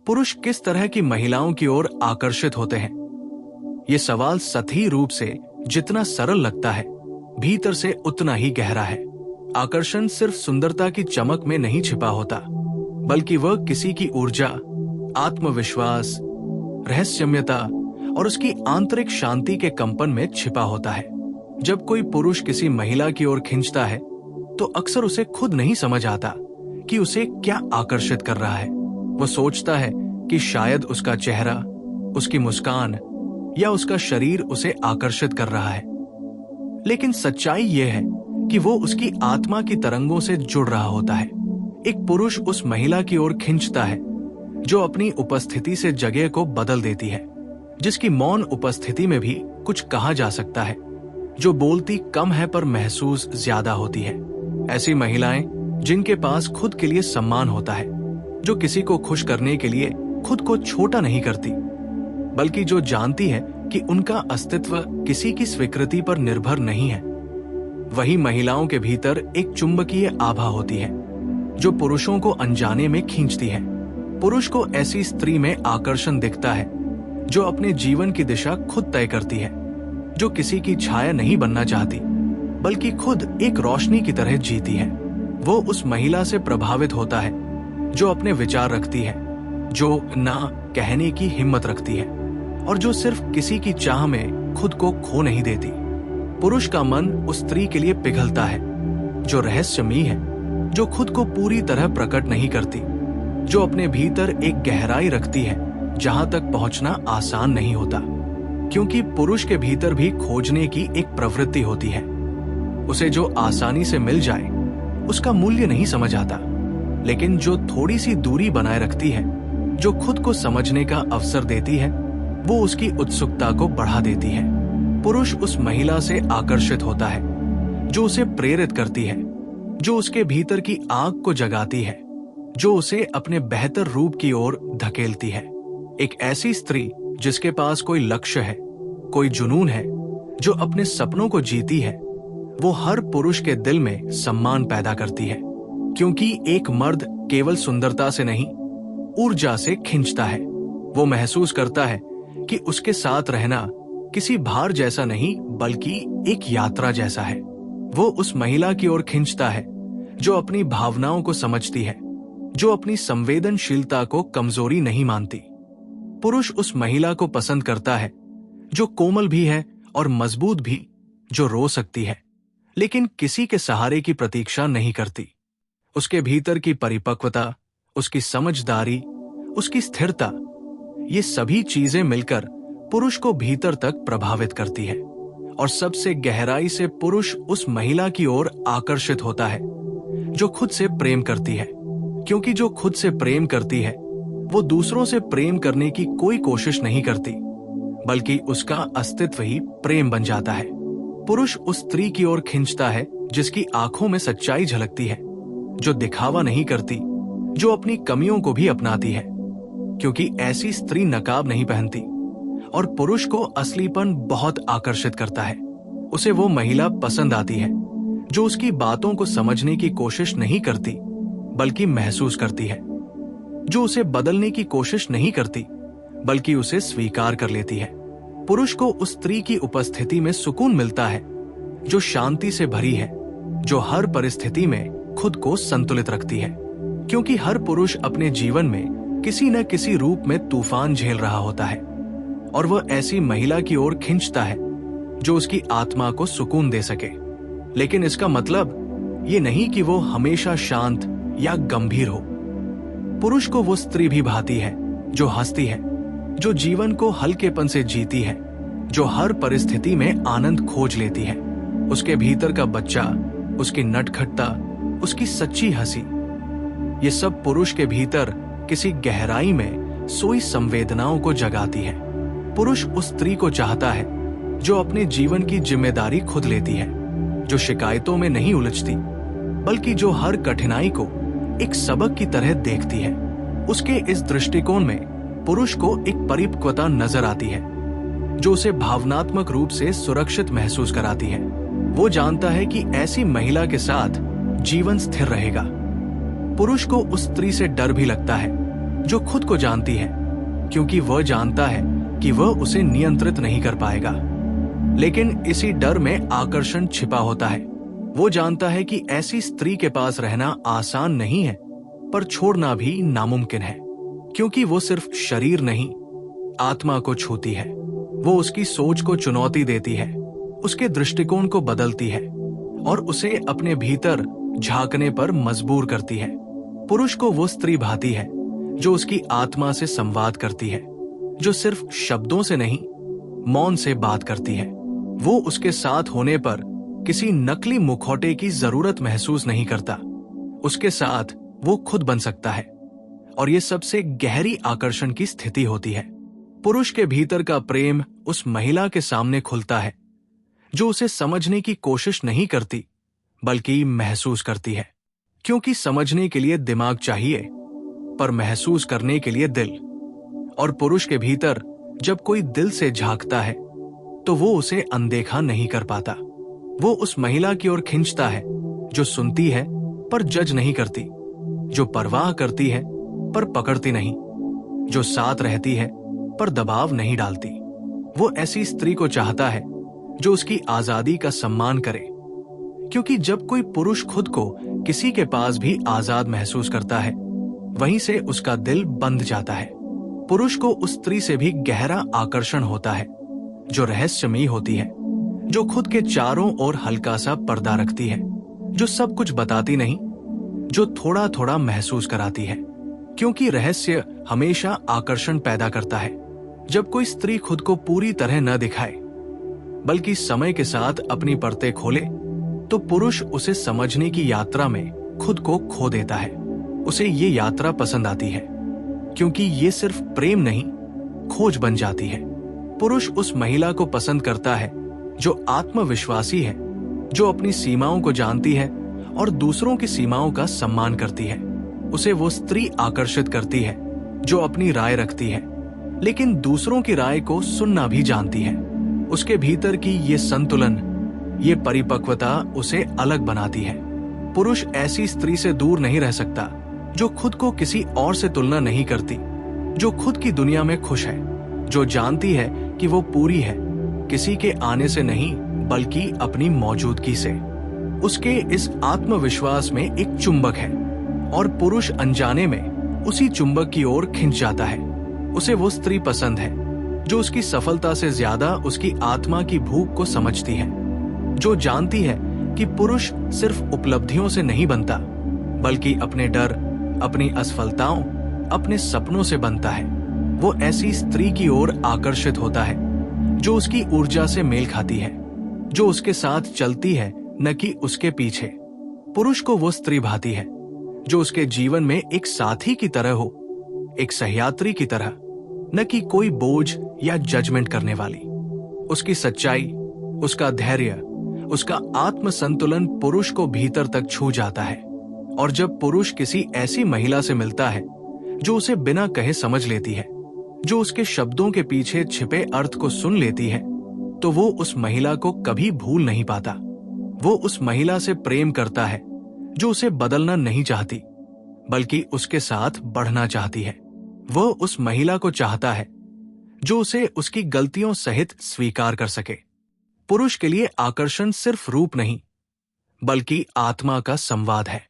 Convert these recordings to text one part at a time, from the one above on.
पुरुष किस तरह की महिलाओं की ओर आकर्षित होते हैं? ये सवाल सतही रूप से जितना सरल लगता है, भीतर से उतना ही गहरा है। आकर्षण सिर्फ सुंदरता की चमक में नहीं छिपा होता, बल्कि वह किसी की ऊर्जा, आत्मविश्वास, रहस्यमयता और उसकी आंतरिक शांति के कंपन में छिपा होता है। जब कोई पुरुष किसी महिला की ओर खींचता है, तो अक्सर उसे खुद नहीं समझ आता कि उसे क्या आकर्षित कर रहा है। वो सोचता है कि शायद उसका चेहरा, उसकी मुस्कान या उसका शरीर उसे आकर्षित कर रहा है। लेकिन सच्चाई यह है कि वो उसकी आत्मा की तरंगों से जुड़ रहा होता है। एक पुरुष उस महिला की ओर खींचता है जो अपनी उपस्थिति से जगह को बदल देती है, जिसकी मौन उपस्थिति में भी कुछ कहा जा सकता है, जो बोलती कम है पर महसूस ज्यादा होती है। ऐसी महिलाएं जिनके पास खुद के लिए सम्मान होता है, जो किसी को खुश करने के लिए खुद को छोटा नहीं करती, बल्कि जो जानती है कि उनका अस्तित्व किसी की स्वीकृति पर निर्भर नहीं है। वही महिलाओं के भीतर एक चुंबकीय आभा होती है जो पुरुषों को अनजाने में खींचती है। पुरुष को ऐसी स्त्री में आकर्षण दिखता है जो अपने जीवन की दिशा खुद तय करती है, जो किसी की छाया नहीं बनना चाहती, बल्कि खुद एक रोशनी की तरह जीती है। वो उस महिला से प्रभावित होता है जो अपने विचार रखती है, जो ना कहने की हिम्मत रखती है और जो सिर्फ किसी की चाह में खुद को खो नहीं देती। पुरुष का मन उस स्त्री के लिए पिघलता है जो रहस्यमयी है, जो खुद को पूरी तरह प्रकट नहीं करती, जो अपने भीतर एक गहराई रखती है जहां तक पहुंचना आसान नहीं होता, क्योंकि पुरुष के भीतर भी खोजने की एक प्रवृत्ति होती है। उसे जो आसानी से मिल जाए उसका मूल्य नहीं समझ आता, लेकिन जो थोड़ी सी दूरी बनाए रखती है, जो खुद को समझने का अवसर देती है, वो उसकी उत्सुकता को बढ़ा देती है। पुरुष उस महिला से आकर्षित होता है जो उसे प्रेरित करती है, जो उसके भीतर की आग को जगाती है, जो उसे अपने बेहतर रूप की ओर धकेलती है। एक ऐसी स्त्री जिसके पास कोई लक्ष्य है, कोई जुनून है, जो अपने सपनों को जीती है, वो हर पुरुष के दिल में सम्मान पैदा करती है, क्योंकि एक मर्द केवल सुंदरता से नहीं, ऊर्जा से खींचता है। वो महसूस करता है कि उसके साथ रहना किसी भार जैसा नहीं, बल्कि एक यात्रा जैसा है। वो उस महिला की ओर खींचता है जो अपनी भावनाओं को समझती है, जो अपनी संवेदनशीलता को कमजोरी नहीं मानती। पुरुष उस महिला को पसंद करता है जो कोमल भी है और मजबूत भी, जो रो सकती है लेकिन किसी के सहारे की प्रतीक्षा नहीं करती। उसके भीतर की परिपक्वता, उसकी समझदारी, उसकी स्थिरता, ये सभी चीजें मिलकर पुरुष को भीतर तक प्रभावित करती है। और सबसे गहराई से पुरुष उस महिला की ओर आकर्षित होता है जो खुद से प्रेम करती है, क्योंकि जो खुद से प्रेम करती है वो दूसरों से प्रेम करने की कोई कोशिश नहीं करती, बल्कि उसका अस्तित्व ही प्रेम बन जाता है। पुरुष उस स्त्री की ओर खींचता है जिसकी आंखों में सच्चाई झलकती है, जो दिखावा नहीं करती, जो अपनी कमियों को भी अपनाती है, क्योंकि ऐसी स्त्री नकाब नहीं पहनती। और पुरुष को असलीपन बहुत आकर्षित करता है। उसे वो महिला पसंद आती है जो उसकी बातों को समझने की कोशिश नहीं करती, बल्कि महसूस करती है, जो उसे बदलने की कोशिश नहीं करती, बल्कि उसे स्वीकार कर लेती है। पुरुष को उस स्त्री की उपस्थिति में सुकून मिलता है जो शांति से भरी है, जो हर परिस्थिति में खुद को संतुलित रखती है, क्योंकि हर पुरुष अपने जीवन में किसी न किसी रूप में तूफान झेल रहा होता है, और वह ऐसी महिला की ओर खींचता है जो उसकी आत्मा को सुकून दे सके। लेकिन इसका मतलब ये नहीं कि वो हमेशा शांत या गंभीर हो। पुरुष को वो स्त्री भी भाती है जो हंसती है, जो जीवन को हल्केपन से जीती है, जो हर परिस्थिति में आनंद खोज लेती है। उसके भीतर का बच्चा, उसकी नटखटता, उसकी सच्ची हंसी, ये सब पुरुष के भीतर किसी गहराई में सोई संवेदनाओं को जगाती है। पुरुष उस स्त्री को चाहता है जो अपने जीवन की जिम्मेदारी खुद लेती है, जो शिकायतों में नहीं उलझती, बल्कि जो हर कठिनाई को एक सबक की तरह देखती है। उसके इस दृष्टिकोण में पुरुष को एक परिपक्वता नजर आती है जो उसे भावनात्मक रूप से सुरक्षित महसूस कराती है। वो जानता है कि ऐसी महिला के साथ जीवन स्थिर रहेगा। पुरुष को उस स्त्री से डर भी लगता है जो खुद को जानती है, क्योंकि वह जानता है कि वह उसे नियंत्रित नहीं कर पाएगा। लेकिन इसी डर में आकर्षण छिपा होता है। वो जानता है कि ऐसी स्त्री के पास रहना आसान नहीं है, पर छोड़ना भी नामुमकिन है, क्योंकि वो सिर्फ शरीर नहीं, आत्मा को छूती है। वो उसकी सोच को चुनौती देती है, उसके दृष्टिकोण को बदलती है और उसे अपने भीतर झांकने पर मजबूर करती है। पुरुष को वो स्त्री भाती है जो उसकी आत्मा से संवाद करती है, जो सिर्फ शब्दों से नहीं, मौन से बात करती है। वो उसके साथ होने पर किसी नकली मुखौटे की जरूरत महसूस नहीं करता। उसके साथ वो खुद बन सकता है, और ये सबसे गहरी आकर्षण की स्थिति होती है। पुरुष के भीतर का प्रेम उस महिला के सामने खुलता है, जो उसे समझने की कोशिश नहीं करती, बल्कि महसूस करती है। क्योंकि समझने के लिए दिमाग चाहिए, पर महसूस करने के लिए दिल। और पुरुष के भीतर जब कोई दिल से झांकता है, तो वो उसे अनदेखा नहीं कर पाता। वो उस महिला की ओर खींचता है जो सुनती है पर जज नहीं करती, जो परवाह करती है पर पकड़ती नहीं, जो साथ रहती है पर दबाव नहीं डालती। वो ऐसी स्त्री को चाहता है जो उसकी आजादी का सम्मान करे, क्योंकि जब कोई पुरुष खुद को किसी के पास भी आजाद महसूस करता है, वहीं से उसका दिल बंध जाता है। पुरुष को उस स्त्री से भी गहरा आकर्षण होता है, जो रहस्यमयी होती है, जो खुद के चारों ओर हल्का सा पर्दा रखती है, जो सब कुछ बताती नहीं, जो थोड़ा थोड़ा महसूस कराती है। क्योंकि रहस्य हमेशा आकर्षण पैदा करता है। जब कोई स्त्री खुद को पूरी तरह न दिखाए, बल्कि समय के साथ अपनी परतें खोले, तो पुरुष उसे समझने की यात्रा में खुद को खो देता है। उसे ये यात्रा पसंद आती है, क्योंकि ये सिर्फ प्रेम नहीं, खोज बन जाती है। पुरुष उस महिला को पसंद करता है जो आत्मविश्वासी है, जो अपनी सीमाओं को जानती है और दूसरों की सीमाओं का सम्मान करती है। उसे वो स्त्री आकर्षित करती है जो अपनी राय रखती है, लेकिन दूसरों की राय को सुनना भी जानती है। उसके भीतर की ये संतुलन, ये परिपक्वता उसे अलग बनाती है। पुरुष ऐसी स्त्री से दूर नहीं रह सकता जो खुद को किसी और से तुलना नहीं करती, जो खुद की दुनिया में खुश है, जो जानती है कि वो पूरी है, किसी के आने से नहीं बल्कि अपनी मौजूदगी से। उसके इस आत्मविश्वास में एक चुंबक है, और पुरुष अनजाने में उसी चुंबक की ओर खिंच जाता है। उसे वो स्त्री पसंद है जो उसकी सफलता से ज्यादा उसकी आत्मा की भूख को समझती है, जो जानती है कि पुरुष सिर्फ उपलब्धियों से नहीं बनता, बल्कि अपने डर, अपनी असफलताओं, अपने सपनों से बनता है। वो ऐसी स्त्री की ओर आकर्षित होता है जो उसकी ऊर्जा से मेल खाती है, जो उसके साथ चलती है न कि उसके पीछे। पुरुष को वो स्त्री भाती है जो उसके जीवन में एक साथी की तरह हो, एक सहयात्री की तरह, न कि कोई बोझ या जजमेंट करने वाली। उसकी सच्चाई, उसका धैर्य, उसका आत्मसंतुलन पुरुष को भीतर तक छू जाता है। और जब पुरुष किसी ऐसी महिला से मिलता है जो उसे बिना कहे समझ लेती है, जो उसके शब्दों के पीछे छिपे अर्थ को सुन लेती है, तो वो उस महिला को कभी भूल नहीं पाता। वो उस महिला से प्रेम करता है जो उसे बदलना नहीं चाहती, बल्कि उसके साथ बढ़ना चाहती है। वो उस महिला को चाहता है जो उसे उसकी गलतियों सहित स्वीकार कर सके। पुरुष के लिए आकर्षण सिर्फ रूप नहीं, बल्कि आत्मा का संवाद है।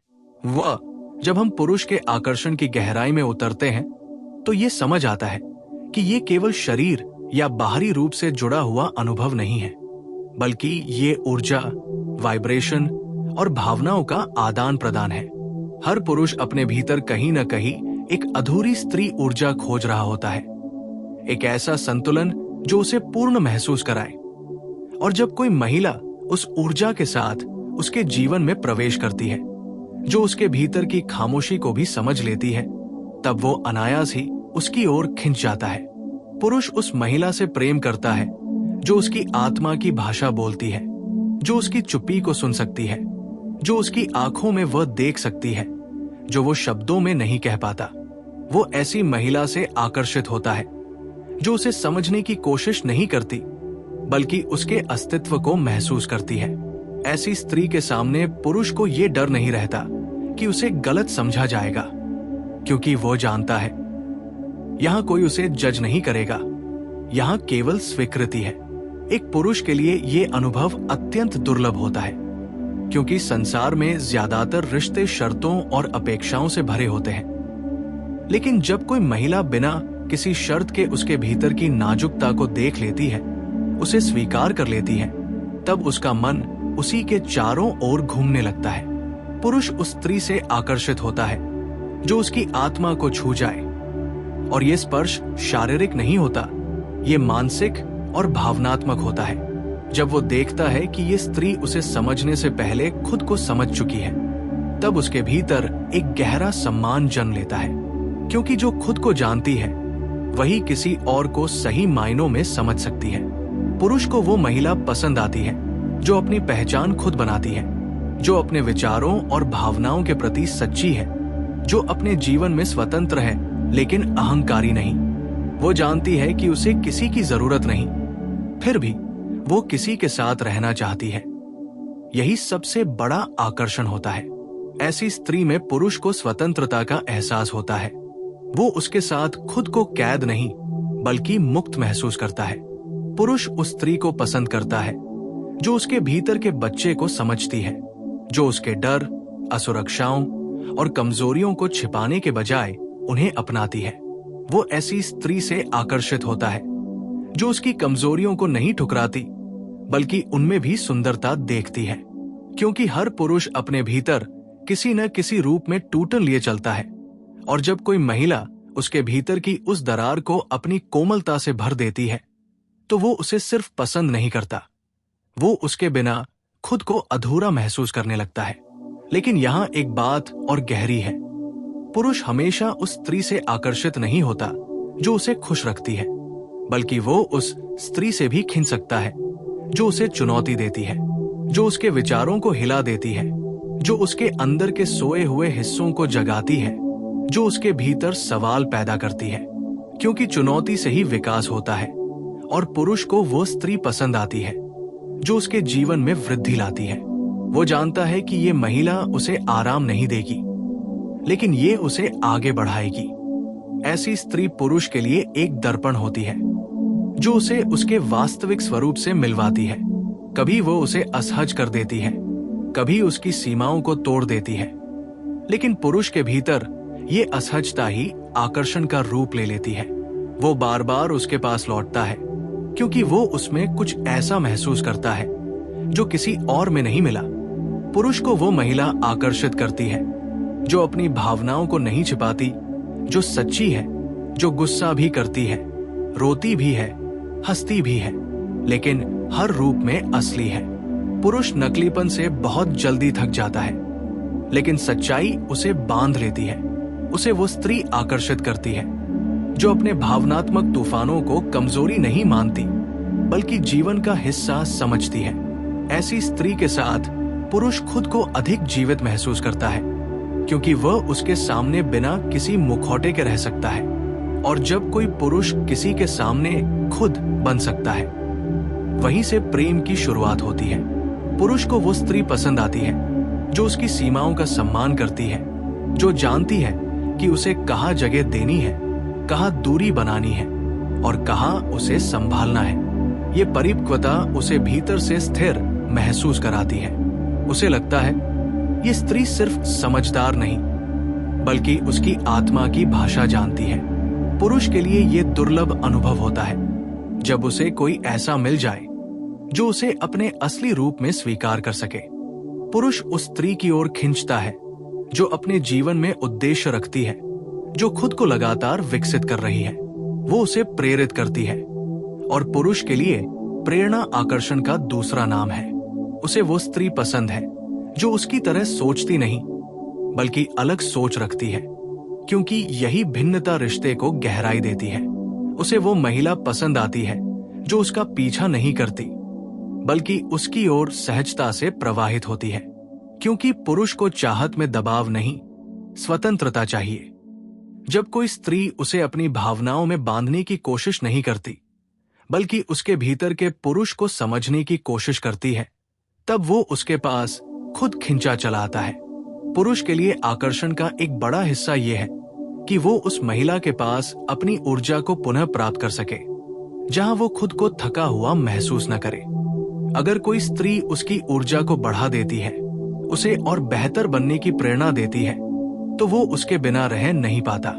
वह जब हम पुरुष के आकर्षण की गहराई में उतरते हैं, तो ये समझ आता है कि ये केवल शरीर या बाहरी रूप से जुड़ा हुआ अनुभव नहीं है, बल्कि ये ऊर्जा, वाइब्रेशन और भावनाओं का आदान प्रदान है। हर पुरुष अपने भीतर कहीं न कहीं एक अधूरी स्त्री ऊर्जा खोज रहा होता है, एक ऐसा संतुलन जो उसे पूर्ण महसूस कराए। और जब कोई महिला उस ऊर्जा के साथ उसके जीवन में प्रवेश करती है, जो उसके भीतर की खामोशी को भी समझ लेती है, तब वो अनायास ही उसकी ओर खिंच जाता है। पुरुष उस महिला से प्रेम करता है जो उसकी आत्मा की भाषा बोलती है, जो उसकी चुप्पी को सुन सकती है, जो उसकी आंखों में वह देख सकती है जो वो शब्दों में नहीं कह पाता। वो ऐसी महिला से आकर्षित होता है जो उसे समझने की कोशिश नहीं करती, बल्कि उसके अस्तित्व को महसूस करती है। ऐसी स्त्री के सामने पुरुष को ये डर नहीं रहता कि उसे गलत समझा जाएगा, क्योंकि वो जानता है यहाँ कोई उसे जज नहीं करेगा, यहाँ केवल स्वीकृति है। एक पुरुष के लिए ये अनुभव अत्यंत दुर्लभ होता है, क्योंकि संसार में ज्यादातर रिश्ते शर्तों और अपेक्षाओं से भरे होते हैं। लेकिन जब कोई महिला बिना किसी शर्त के उसके भीतर की नाजुकता को देख लेती है, उसे स्वीकार कर लेती है, तब उसका मन उसी के चारों ओर घूमने लगता है। पुरुष उस स्त्री से आकर्षित होता है जो उसकी आत्मा को छू जाए, और ये स्पर्श शारीरिक नहीं होता, ये मानसिक और भावनात्मक होता है। जब वो देखता है कि ये स्त्री उसे समझने से पहले खुद को समझ चुकी है, तब उसके भीतर एक गहरा सम्मान जन्म लेता है, क्योंकि जो खुद को जानती है वही किसी और को सही मायनों में समझ सकती है। पुरुष को वो महिला पसंद आती है जो अपनी पहचान खुद बनाती है, जो अपने विचारों और भावनाओं के प्रति सच्ची है, जो अपने जीवन में स्वतंत्र है लेकिन अहंकारी नहीं। वो जानती है कि उसे किसी की जरूरत नहीं, फिर भी वो किसी के साथ रहना चाहती है। यही सबसे बड़ा आकर्षण होता है। ऐसी स्त्री में पुरुष को स्वतंत्रता का एहसास होता है। वो उसके साथ खुद को कैद नहीं बल्कि मुक्त महसूस करता है। पुरुष उस स्त्री को पसंद करता है जो उसके भीतर के बच्चे को समझती है, जो उसके डर, असुरक्षाओं और कमजोरियों को छिपाने के बजाय उन्हें अपनाती है। वो ऐसी स्त्री से आकर्षित होता है जो उसकी कमजोरियों को नहीं ठुकराती बल्कि उनमें भी सुंदरता देखती है, क्योंकि हर पुरुष अपने भीतर किसी न किसी रूप में टूटन लिए चलता है, और जब कोई महिला उसके भीतर की उस दरार को अपनी कोमलता से भर देती है, तो वो उसे सिर्फ पसंद नहीं करता, वो उसके बिना खुद को अधूरा महसूस करने लगता है। लेकिन यहाँ एक बात और गहरी है। पुरुष हमेशा उस स्त्री से आकर्षित नहीं होता जो उसे खुश रखती है, बल्कि वो उस स्त्री से भी खिंच सकता है जो उसे चुनौती देती है, जो उसके विचारों को हिला देती है, जो उसके अंदर के सोए हुए हिस्सों को जगाती है, जो उसके भीतर सवाल पैदा करती है, क्योंकि चुनौती से ही विकास होता है। और पुरुष को वो स्त्री पसंद आती है जो उसके जीवन में वृद्धि लाती है। वो जानता है कि ये महिला उसे आराम नहीं देगी, लेकिन ये उसे आगे बढ़ाएगी। ऐसी स्त्री पुरुष के लिए एक दर्पण होती है जो उसे उसके वास्तविक स्वरूप से मिलवाती है। कभी वो उसे असहज कर देती है, कभी उसकी सीमाओं को तोड़ देती है, लेकिन पुरुष के भीतर ये असहजता ही आकर्षण का रूप ले लेती है। वो बार बार उसके पास लौटता है क्योंकि वो उसमें कुछ ऐसा महसूस करता है जो किसी और में नहीं मिला। पुरुष को वो महिला आकर्षित करती है जो अपनी भावनाओं को नहीं छिपाती, जो सच्ची है, जो गुस्सा भी करती है, रोती भी है, हंसती भी है, लेकिन हर रूप में असली है। पुरुष नकलीपन से बहुत जल्दी थक जाता है, लेकिन सच्चाई उसे बांध लेती है। उसे वो स्त्री आकर्षित करती है जो अपने भावनात्मक तूफानों को कमजोरी नहीं मानती बल्कि जीवन का हिस्सा समझती है। ऐसी स्त्री के साथ पुरुष खुद को अधिक जीवित महसूस करता है, क्योंकि वह उसके सामने बिना किसी मुखौटे के रह सकता है। और जब कोई पुरुष किसी के सामने खुद बन सकता है, वहीं से प्रेम की शुरुआत होती है। पुरुष को वो स्त्री पसंद आती है जो उसकी सीमाओं का सम्मान करती है, जो जानती है कि उसे कहाँ जगह देनी है, कहाँ दूरी बनानी है और कहाँ उसे संभालना है। ये परिपक्वता उसे भीतर से स्थिर महसूस कराती है। उसे लगता है ये स्त्री सिर्फ समझदार नहीं बल्कि उसकी आत्मा की भाषा जानती है। पुरुष के लिए ये दुर्लभ अनुभव होता है जब उसे कोई ऐसा मिल जाए जो उसे अपने असली रूप में स्वीकार कर सके। पुरुष उस स्त्री की ओर खींचता है जो अपने जीवन में उद्देश्य रखती है, जो खुद को लगातार विकसित कर रही है। वो उसे प्रेरित करती है, और पुरुष के लिए प्रेरणा आकर्षण का दूसरा नाम है। उसे वो स्त्री पसंद है जो उसकी तरह सोचती नहीं बल्कि अलग सोच रखती है, क्योंकि यही भिन्नता रिश्ते को गहराई देती है। उसे वो महिला पसंद आती है जो उसका पीछा नहीं करती बल्कि उसकी ओर सहजता से प्रवाहित होती है, क्योंकि पुरुष को चाहत में दबाव नहीं, स्वतंत्रता चाहिए। जब कोई स्त्री उसे अपनी भावनाओं में बांधने की कोशिश नहीं करती बल्कि उसके भीतर के पुरुष को समझने की कोशिश करती है, तब वो उसके पास खुद खिंचा चला आता है। पुरुष के लिए आकर्षण का एक बड़ा हिस्सा ये है कि वो उस महिला के पास अपनी ऊर्जा को पुनः प्राप्त कर सके, जहां वो खुद को थका हुआ महसूस न करे। अगर कोई स्त्री उसकी ऊर्जा को बढ़ा देती है, उसे और बेहतर बनने की प्रेरणा देती है, तो वो उसके बिना रह नहीं पाता।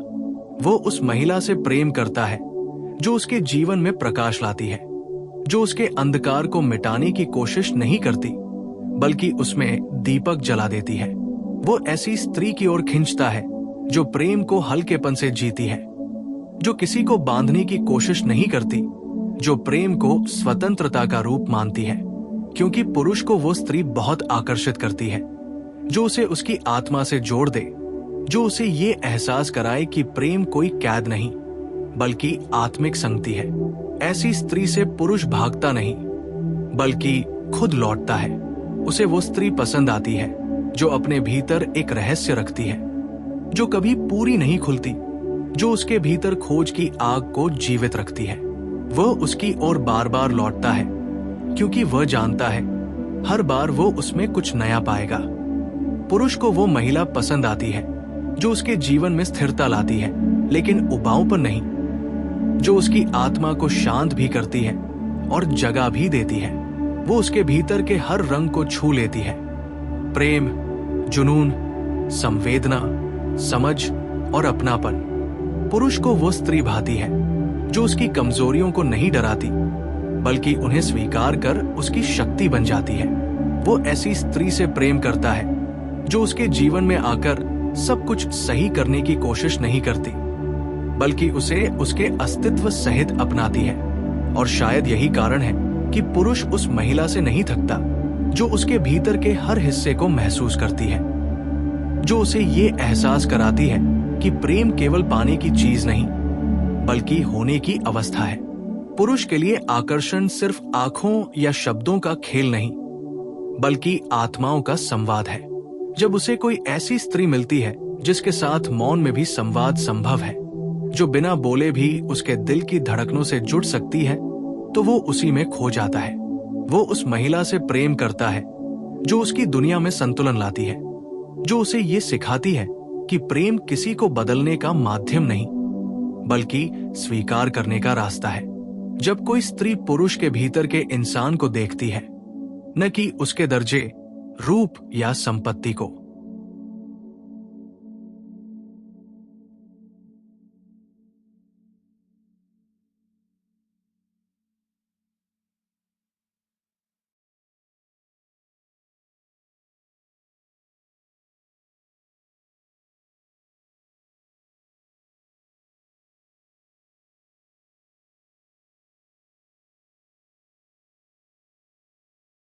वो उस महिला से प्रेम करता है जो उसके जीवन में प्रकाश लाती है, जो उसके अंधकार को मिटाने की कोशिश नहीं करती, बल्कि उसमें दीपक जला देती है। वो ऐसी स्त्री की ओर खींचता है जो प्रेम को हल्केपन से जीती है, जो किसी को बांधने की कोशिश नहीं करती, जो प्रेम को स्वतंत्रता का रूप मानती है, क्योंकि पुरुष को वो स्त्री बहुत आकर्षित करती है, जो उसे उसकी आत्मा से जोड़ दे, जो उसे ये एहसास कराए कि प्रेम कोई कैद नहीं, बल्कि आत्मिक संगति है। ऐसी स्त्री से पुरुष भागता नहीं, बल्कि खुद लौटता है। उसे वो स्त्री पसंद आती है जो अपने भीतर एक रहस्य रखती है, जो कभी पूरी नहीं खुलती, जो उसके भीतर खोज की आग को जीवित रखती है। वह उसकी ओर बार बार लौटता है, क्योंकि वह जानता है हर बार वो उसमें कुछ नया पाएगा। पुरुष को वो महिला पसंद आती है जो उसके जीवन में स्थिरता लाती है, लेकिन उबाऊपन नहीं, जो उसकी आत्मा को शांत भी करती है और जगह भी देती है। वो उसके भीतर के हर रंग को छू लेती है, प्रेम, जुनून, संवेदना, समझ और अपनापन। पुरुष को वो स्त्री भाती है जो उसकी कमजोरियों को नहीं डराती, बल्कि उन्हें स्वीकार कर उसकी शक्ति बन जाती है। वो ऐसी स्त्री से प्रेम करता है जो उसके जीवन में आकर सब कुछ सही करने की कोशिश नहीं करती, बल्कि उसे उसके अस्तित्व सहित अपनाती है। और शायद यही कारण है कि पुरुष उस महिला से नहीं थकता जो उसके भीतर के हर हिस्से को महसूस करती है, जो उसे ये एहसास कराती है कि प्रेम केवल पाने की चीज नहीं, बल्कि होने की अवस्था है। पुरुष के लिए आकर्षण सिर्फ आंखों या शब्दों का खेल नहीं, बल्कि आत्माओं का संवाद है। जब उसे कोई ऐसी स्त्री मिलती है जिसके साथ मौन में भी संवाद संभव है, जो बिना बोले भी उसके दिल की धड़कनों से जुड़ सकती है, तो वो उसी में खो जाता है। वो उस महिला से प्रेम करता है जो उसकी दुनिया में संतुलन लाती है, जो उसे ये सिखाती है कि प्रेम किसी को बदलने का माध्यम नहीं, बल्कि स्वीकार करने का रास्ता है। जब कोई स्त्री पुरुष के भीतर के इंसान को देखती है, न कि उसके दर्जे, रूप या संपत्ति को,